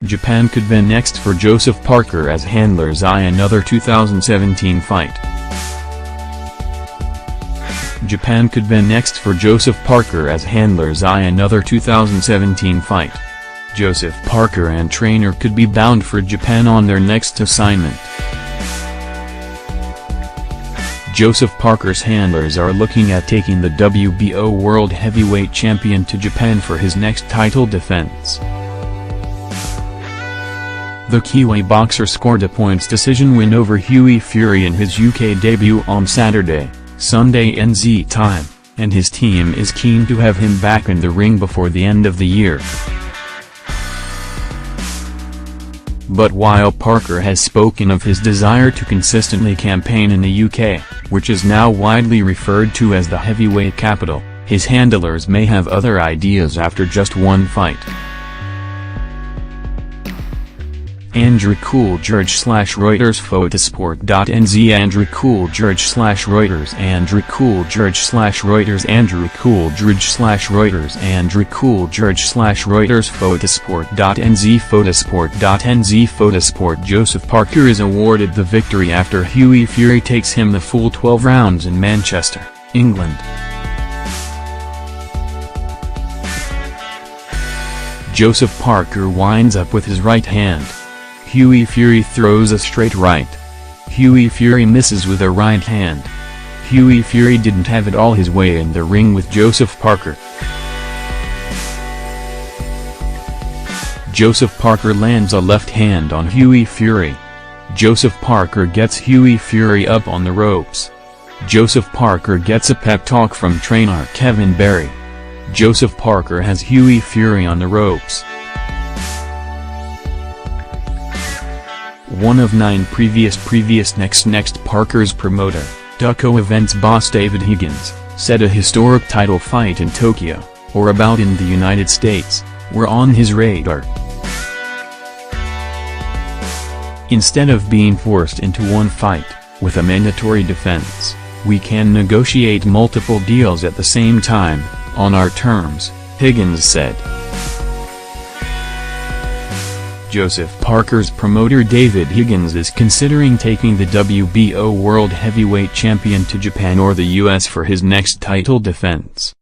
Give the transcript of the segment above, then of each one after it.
Japan could be next for Joseph Parker as handlers eye another 2017 fight. Japan could be next for Joseph Parker as handlers eye another 2017 fight. Joseph Parker and trainer could be bound for Japan on their next assignment. Joseph Parker's handlers are looking at taking the WBO World Heavyweight Champion to Japan for his next title defense. The Kiwi boxer scored a points decision win over Hughie Fury in his UK debut on Saturday, Sunday NZ time, and his team is keen to have him back in the ring before the end of the year. But while Parker has spoken of his desire to consistently campaign in the UK, which is now widely referred to as the heavyweight capital, his handlers may have other ideas after just one fight. Andrew Coolgeorge /Reuters Photosport.nz Andrew Coolgeorge /Reuters Andrew Coolgeorge /Reuters Andrew Coolgeorge /Reuters Andrew Coolgeorge /Reuters Photosport.nz Photosport.nz Photosport Joseph Parker is awarded the victory after Hughie Fury takes him the full 12 rounds in Manchester, England. Joseph Parker winds up with his right hand. Hughie Fury throws a straight right. Hughie Fury misses with a right hand. Hughie Fury didn't have it all his way in the ring with Joseph Parker. Joseph Parker lands a left hand on Hughie Fury. Joseph Parker gets Hughie Fury up on the ropes. Joseph Parker gets a pep talk from trainer Kevin Barry. Joseph Parker has Hughie Fury on the ropes. One of 9 previous next Parker's promoter, Ducko Events boss David Higgins, said a historic title fight in Tokyo, or about in the United States, were on his radar. Instead of being forced into one fight, with a mandatory defense, we can negotiate multiple deals at the same time, on our terms, Higgins said. Joseph Parker's promoter David Higgins is considering taking the WBO World Heavyweight Champion to Japan or the US for his next title defense.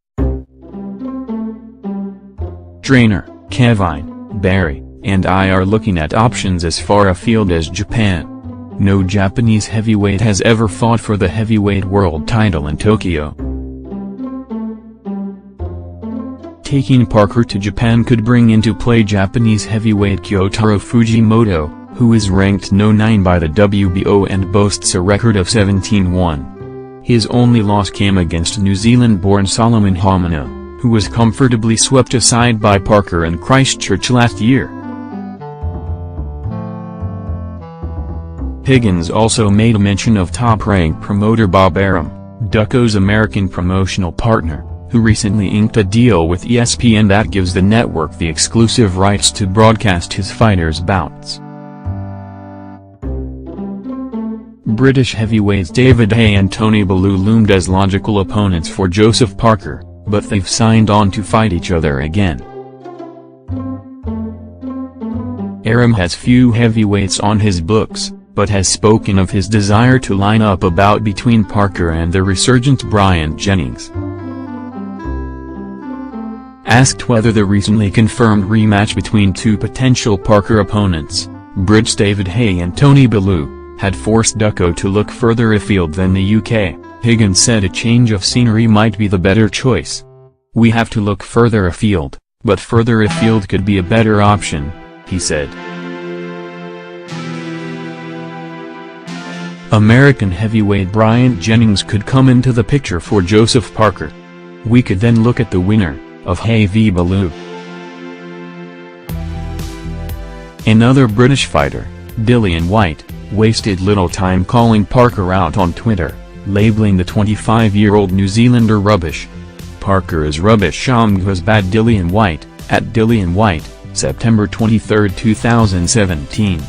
Trainer Kevin Barry and I are looking at options as far afield as Japan. No Japanese heavyweight has ever fought for the heavyweight world title in Tokyo. Taking Parker to Japan could bring into play Japanese heavyweight Kyotaro Fujimoto, who is ranked No. 9 by the WBO and boasts a record of 17-1. His only loss came against New Zealand-born Solomon Homino, who was comfortably swept aside by Parker in Christchurch last year. Higgins also made mention of top-ranked promoter Bob Arum, Ducko's American promotional partner, who recently inked a deal with ESPN that gives the network the exclusive rights to broadcast his fighters' bouts. British heavyweights David Haye and Tony Bellew loomed as logical opponents for Joseph Parker, but they've signed on to fight each other again. Arum has few heavyweights on his books, but has spoken of his desire to line up a bout between Parker and the resurgent Bryant Jennings. Asked whether the recently confirmed rematch between two potential Parker opponents, Brits David Haye and Tony Bellew, had forced Ducko to look further afield than the UK, Higgins said a change of scenery might be the better choice. We have to look further afield, but further afield could be a better option, he said. American heavyweight Bryant Jennings could come into the picture for Joseph Parker. We could then look at the winner of Haye v Bellew. Another British fighter, Dillian White, wasted little time calling Parker out on Twitter, labeling the 25-year-old New Zealander rubbish. Parker is rubbish. Was bad. Dillian White, at Dillian White, September 23, 2017.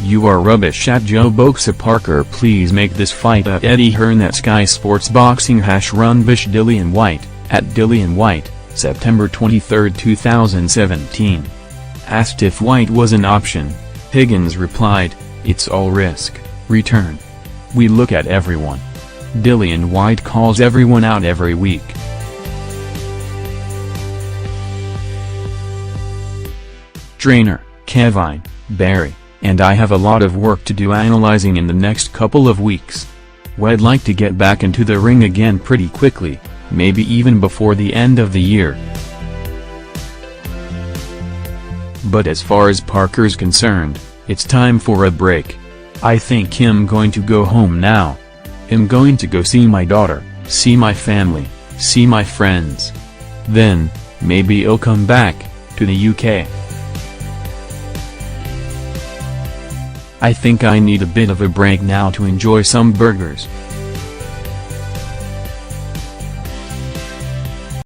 You are rubbish. At Joe Boxa. Parker, please make this fight at Eddie Hearn at Sky Sports Boxing #runbish. Dillian White, at Dillian White, September 23, 2017. Asked if White was an option, Higgins replied, "It's all risk, return. We look at everyone. Dillian White calls everyone out every week." Trainer, Kevin, Barry, and I have a lot of work to do analyzing in the next couple of weeks. We'd like to get back into the ring again pretty quickly, maybe even before the end of the year. But as far as Parker's concerned, it's time for a break. I think I'm going to go home now. I'm going to go see my daughter, see my family, see my friends. Then, maybe I'll come back to the UK. I think I need a bit of a break now to enjoy some burgers.